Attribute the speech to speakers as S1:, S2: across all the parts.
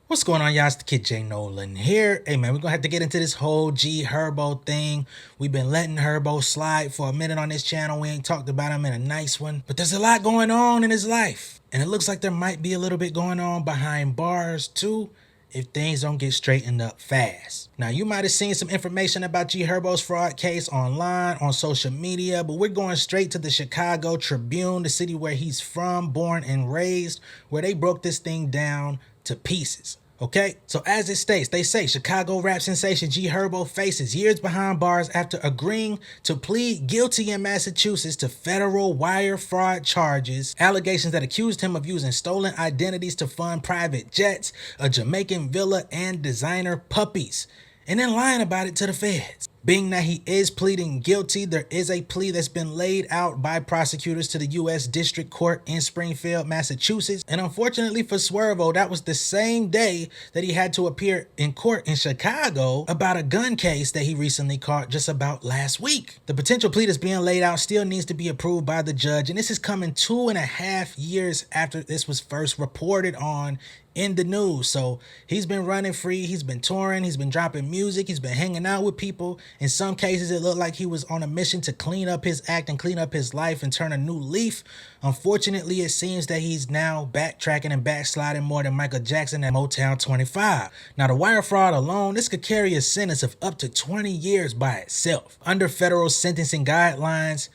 S1: What's going on, y'all? It's the kid J Nolan here. Hey man, we're gonna have to get into this whole Herbo thing. We've been letting Herbo slide for a minute on this channel. We ain't talked about him in a nice one, but there's a lot going on in his life, and it looks like there might be a little bit going on behind bars too, if things don't get straightened up fast. Now, you might have seen some information about Herbo's fraud case online, on social media, but we're going straight to the Chicago Tribune, the city where he's from, born and raised, where they broke this thing down to pieces. Okay, so as it states, they say Chicago rap sensation Herbo faces years behind bars after agreeing to plead guilty in Massachusetts to federal wire fraud charges, allegations that accused him of using stolen identities to fund private jets, a Jamaican villa, and designer puppies, and then lying about it to the feds. Being that he is pleading guilty, there is a plea that's been laid out by prosecutors to the U.S. District Court in Springfield, Massachusetts. And unfortunately for Swervo, that was the same day that he had to appear in court in Chicago about a gun case that he recently caught just about last week. The potential plea that's being laid out still needs to be approved by the judge, and this is coming 2.5 years after this was first reported on in the news. So he's been running free, he's been touring, he's been dropping music, he's been hanging out with people. In some cases, it looked like he was on a mission to clean up his act and clean up his life and turn a new leaf. Unfortunately, it seems that he's now backtracking and backsliding more than Michael Jackson at Motown 25. Now, the wire fraud alone, this could carry a sentence of up to 20 years by itself. Under federal sentencing guidelines,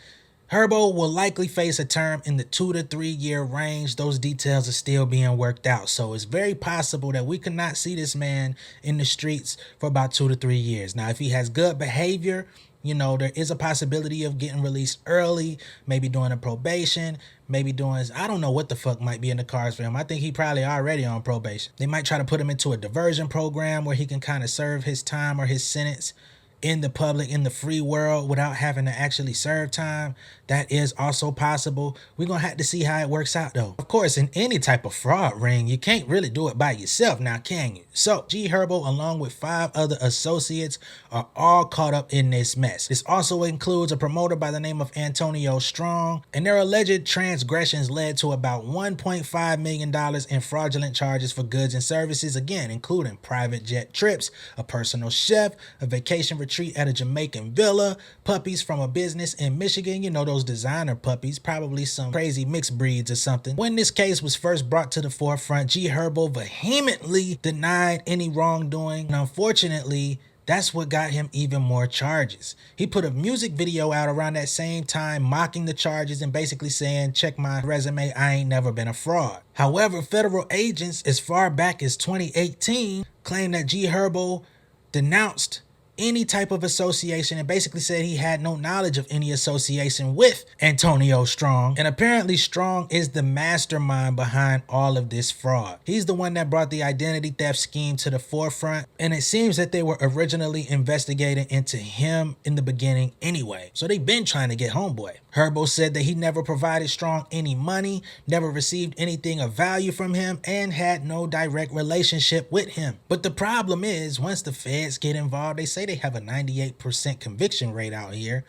S1: Herbo will likely face a term in the 2 to 3 year range. Those details are still being worked out. So it's very possible that we could not see this man in the streets for about 2 to 3 years. Now, if he has good behavior, you know, there is a possibility of getting released early, maybe doing a probation, maybe doing, I don't know what the fuck might be in the cards for him. I think he probably already on probation. They might try to put him into a diversion program where he can kind of serve his time or his sentence in the public, in the free world, without having to actually serve time. That is also possible. We're gonna have to see how it works out though. Of course, in any type of fraud ring, you can't really do it by yourself now, can you? So Herbo, along with 5 other associates, are all caught up in this mess. This also includes a promoter by the name of Antonio Strong, and their alleged transgressions led to about $1.5 million in fraudulent charges for goods and services, again, including private jet trips, a personal chef, a vacation retreat at a Jamaican villa, puppies from a business in Michigan, you know, those designer puppies, probably some crazy mixed breeds or something. When this case was first brought to the forefront, Herbo vehemently denied any wrongdoing, and unfortunately, that's what got him even more charges. He put a music video out around that same time mocking the charges and basically saying, check my resume, I ain't never been a fraud. However, federal agents as far back as 2018 claimed that Herbo denounced any type of association and basically said he had no knowledge of any association with Antonio Strong. And apparently Strong is the mastermind behind all of this fraud. He's the one that brought the identity theft scheme to the forefront, and it seems that they were originally investigating into him in the beginning anyway. So they've been trying to get homeboy. Herbo said that he never provided Strong any money, never received anything of value from him, and had no direct relationship with him. But the problem is, once the feds get involved, they say they have a 98% conviction rate out here.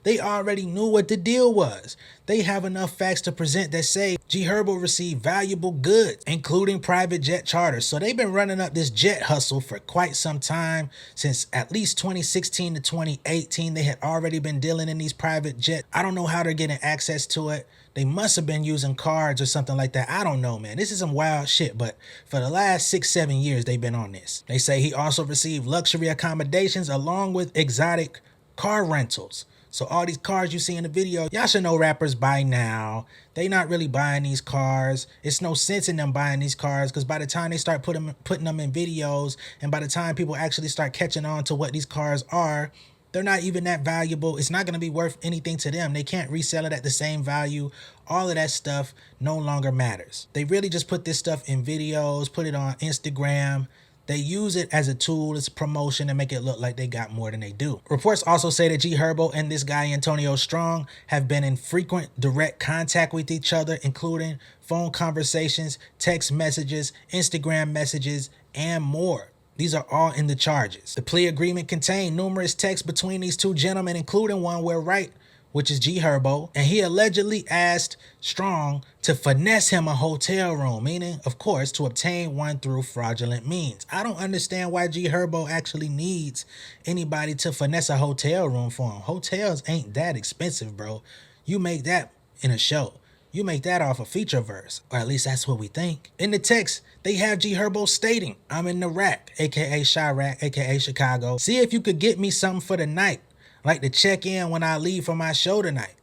S1: They already knew what the deal was. They have enough facts to present that say Herbo received valuable goods, including private jet charters. So they've been running up this jet hustle for quite some time. Since at least 2016 to 2018, they had already been dealing in these private jets. I don't know how they're getting access to it. They must have been using cards or something like that. I don't know, man. This is some wild shit, but for the last 6-7 years, they've been on this. They say he also received luxury accommodations along with exotic car rentals. So all these cars you see in the video, y'all should know rappers by now. They not really buying these cars. It's no sense in them buying these cars because by the time they start putting them in videos, and by the time people actually start catching on to what these cars are, they're not even that valuable. It's not going to be worth anything to them. They can't resell it at the same value. All of that stuff no longer matters. They really just put this stuff in videos, put it on Instagram. They use it as a tool, as promotion, and make it look like they got more than they do. Reports also say that Herbo and this guy Antonio Strong have been in frequent direct contact with each other, including phone conversations, text messages, Instagram messages, and more. These are all in the charges. The plea agreement contained numerous texts between these two gentlemen, including one where Wright which is G Herbo, and he allegedly asked Strong to finesse him a hotel room, meaning, of course, to obtain one through fraudulent means. I don't understand why G Herbo actually needs anybody to finesse a hotel room for him. Hotels ain't that expensive, bro. You make that in a show. You make that off a feature verse, or at least that's what we think. In the text, they have G Herbo stating, "I'm in the rack, aka Chirac, aka Chicago. See if you could get me something for the night. Like to check in when I leave for my show tonight."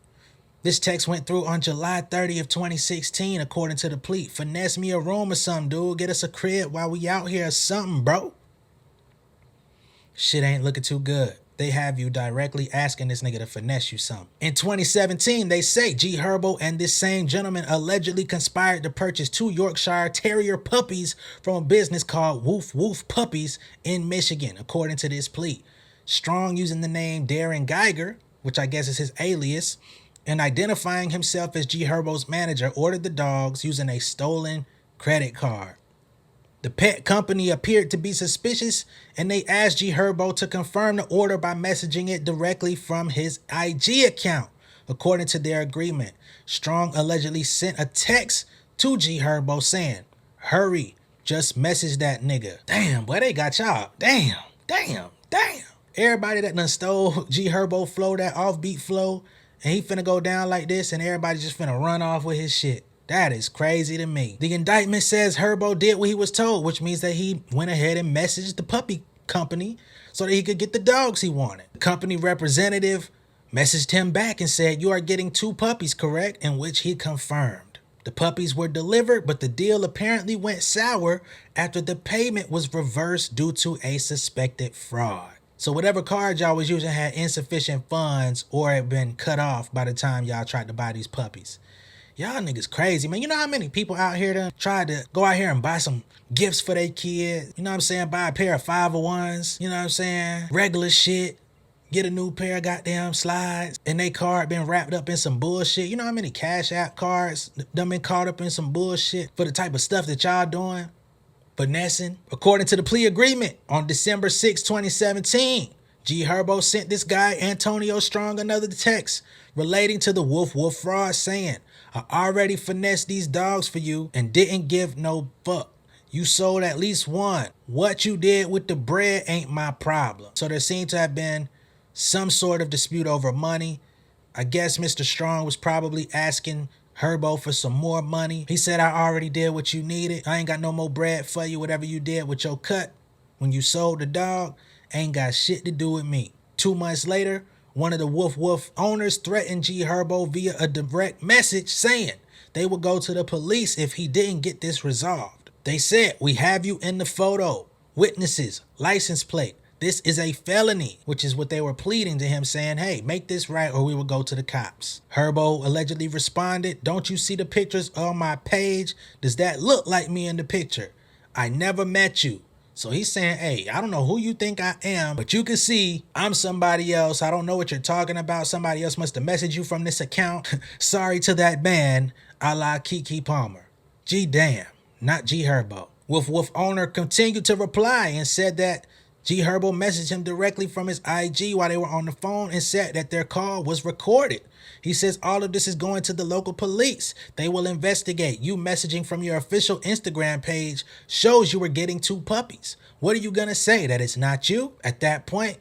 S1: This text went through on July 30th, 2016, according to the Plead. "Finesse me a room or something, dude. Get us a crib while we out here or something, bro." Shit ain't looking too good. They have you directly asking this nigga to finesse you something. In 2017, they say G Herbo and this same gentleman allegedly conspired to purchase 2 Yorkshire Terrier puppies from a business called Woof Woof Puppies in Michigan, according to this Plead. Strong, using the name Darren Geiger, which I guess is his alias, and identifying himself as G Herbo's manager, ordered the dogs using a stolen credit card. The pet company appeared to be suspicious, and they asked G Herbo to confirm the order by messaging it directly from his IG account. According to their agreement, Strong allegedly sent a text to G Herbo saying, "Hurry, just message that nigga." Damn, boy, they got y'all. Damn. Everybody that done stole G Herbo flow, that offbeat flow, and he finna go down like this, and everybody just finna run off with his shit. That is crazy to me. The indictment says Herbo did what he was told, which means that he went ahead and messaged the puppy company so that he could get the dogs he wanted. The company representative messaged him back and said, "You are getting 2 puppies, correct?" In which he confirmed. The puppies were delivered, but the deal apparently went sour after the payment was reversed due to a suspected fraud. So whatever card y'all was using had insufficient funds or had been cut off by the time y'all tried to buy these puppies. Y'all niggas crazy, man. You know how many people out here done tried to go out here and buy some gifts for their kids? You know what I'm saying? Buy a pair of 501s. You know what I'm saying? Regular shit. Get a new pair of goddamn slides. And they card been wrapped up in some bullshit. You know how many Cash App cards done been caught up in some bullshit for the type of stuff that y'all doing? Finessing. According to the plea agreement, on December 6, 2017, G Herbo sent this guy Antonio Strong another text relating to the Woof Woof fraud saying, "I already finessed these dogs for you and didn't give no fuck. You sold at least one. What you did with the bread ain't my problem." So there seemed to have been some sort of dispute over money. I guess Mr. Strong was probably asking Herbo for some more money. He said, "I already did what you needed. I ain't got no more bread for you. Whatever you did with your cut when you sold the dog ain't got shit to do with me." 2 months later, one of the Woof Woof owners threatened G Herbo via a direct message saying they would go to the police if he didn't get this resolved. They said, "We have you in the photo, witnesses, license plate. This is a felony," which is what they were pleading to him, saying, "Hey, make this right or we will go to the cops." Herbo allegedly responded, "Don't you see the pictures on my page? Does that look like me in the picture? I never met you." So he's saying, "Hey, I don't know who you think I am, but you can see I'm somebody else. I don't know what you're talking about. Somebody else must have messaged you from this account. Sorry to that man, a la Keke Palmer." G damn, not G Herbo. Woof Woof owner continued to reply and said that G Herbo messaged him directly from his IG while they were on the phone and said that their call was recorded. He says all of this is going to the local police. They will investigate. You messaging from your official Instagram page shows you were getting 2 puppies. What are you going to say, that it's not you? At that point,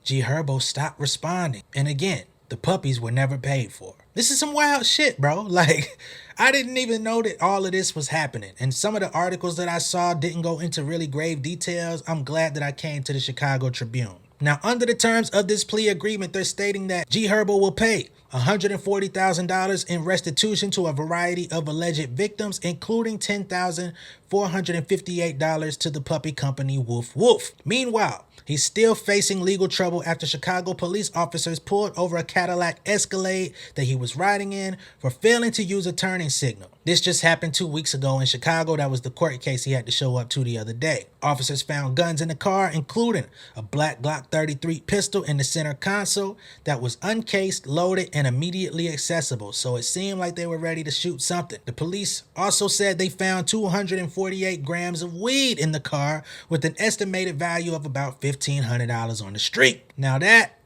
S1: G Herbo stopped responding. And again, the puppies were never paid for. This is some wild shit, bro. Like, I didn't even know that all of this was happening. And some of the articles that I saw didn't go into really grave details. I'm glad that I came to the Chicago Tribune. Now, under the terms of this plea agreement, they're stating that G Herbo will pay $140,000 in restitution to a variety of alleged victims, including $10,458 to the puppy company Woof Woof. Meanwhile, he's still facing legal trouble after Chicago police officers pulled over a Cadillac Escalade that he was riding in for failing to use a turning signal. This just happened 2 weeks ago in Chicago. That was the court case he had to show up to the other day. Officers found guns in the car, including a black Glock 33 pistol in the center console that was uncased, loaded, and immediately accessible. So it seemed like they were ready to shoot something. The police also said they found 248 grams of weed in the car with an estimated value of about $1,500 on the street. Now that,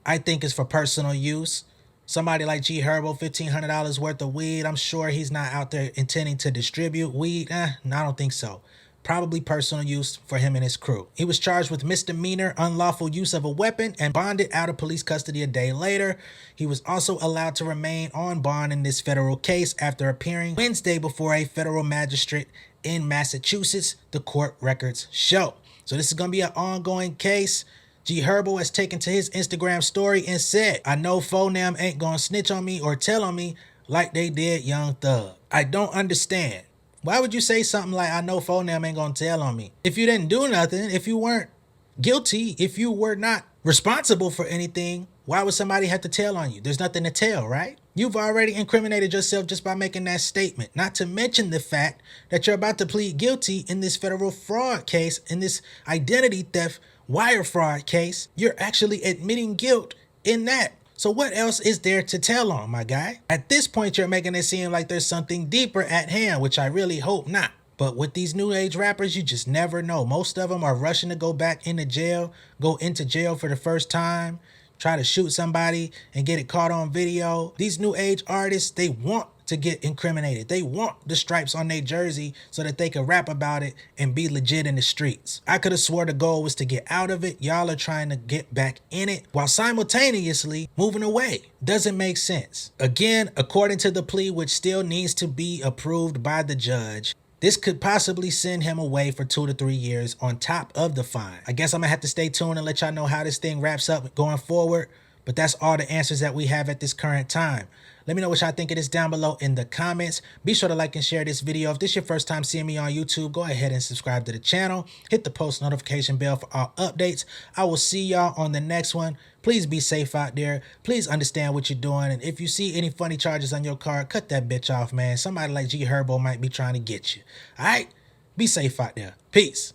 S1: I think, is for personal use. Somebody like G Herbo, $1,500 worth of weed. I'm sure he's not out there intending to distribute weed. No, I don't think so. Probably personal use for him and his crew. He was charged with misdemeanor unlawful use of a weapon and bonded out of police custody a day later. He was also allowed to remain on bond in this federal case after appearing Wednesday before a federal magistrate in Massachusetts, the court records show. So this is going to be an ongoing case. G Herbo has taken to his Instagram story and said, "I know Fonam ain't gonna snitch on me or tell on me like they did Young Thug. I don't understand. Why would you say something like, I know Fonam ain't gonna tell on me? If you didn't do nothing, if you weren't guilty, if you were not responsible for anything, why would somebody have to tell on you? There's nothing to tell, right? You've already incriminated yourself just by making that statement, not to mention the fact that you're about to plead guilty in this federal fraud case, in this identity theft wire fraud case. You're actually admitting guilt in that. So what else is there to tell on, my guy? At this point, you're making it seem like there's something deeper at hand, which I really hope not. But with these new age rappers, you just never know. Most of them are rushing to go back into jail, go into jail for the first time, try to shoot somebody and get it caught on video. These new age artists, they want to get incriminated. They want the stripes on their jersey so that they can rap about it and be legit in the streets. I could have swore the goal was to get out of it. Y'all are trying to get back in it while simultaneously moving away. Doesn't make sense. Again, according to the plea, which still needs to be approved by the judge, this could possibly send him away for 2 to 3 years on top of the fine. I guess I'm gonna have to stay tuned and let y'all know how this thing wraps up going forward. But that's all the answers that we have at this current time. Let me know what y'all think of this down below in the comments. Be sure to like and share this video. If this is your first time seeing me on YouTube, go ahead and subscribe to the channel. Hit the post notification bell for all updates. I will see y'all on the next one. Please be safe out there. Please understand what you're doing. And if you see any funny charges on your card, cut that bitch off, man. Somebody like G Herbo might be trying to get you. All right? Be safe out there. Peace.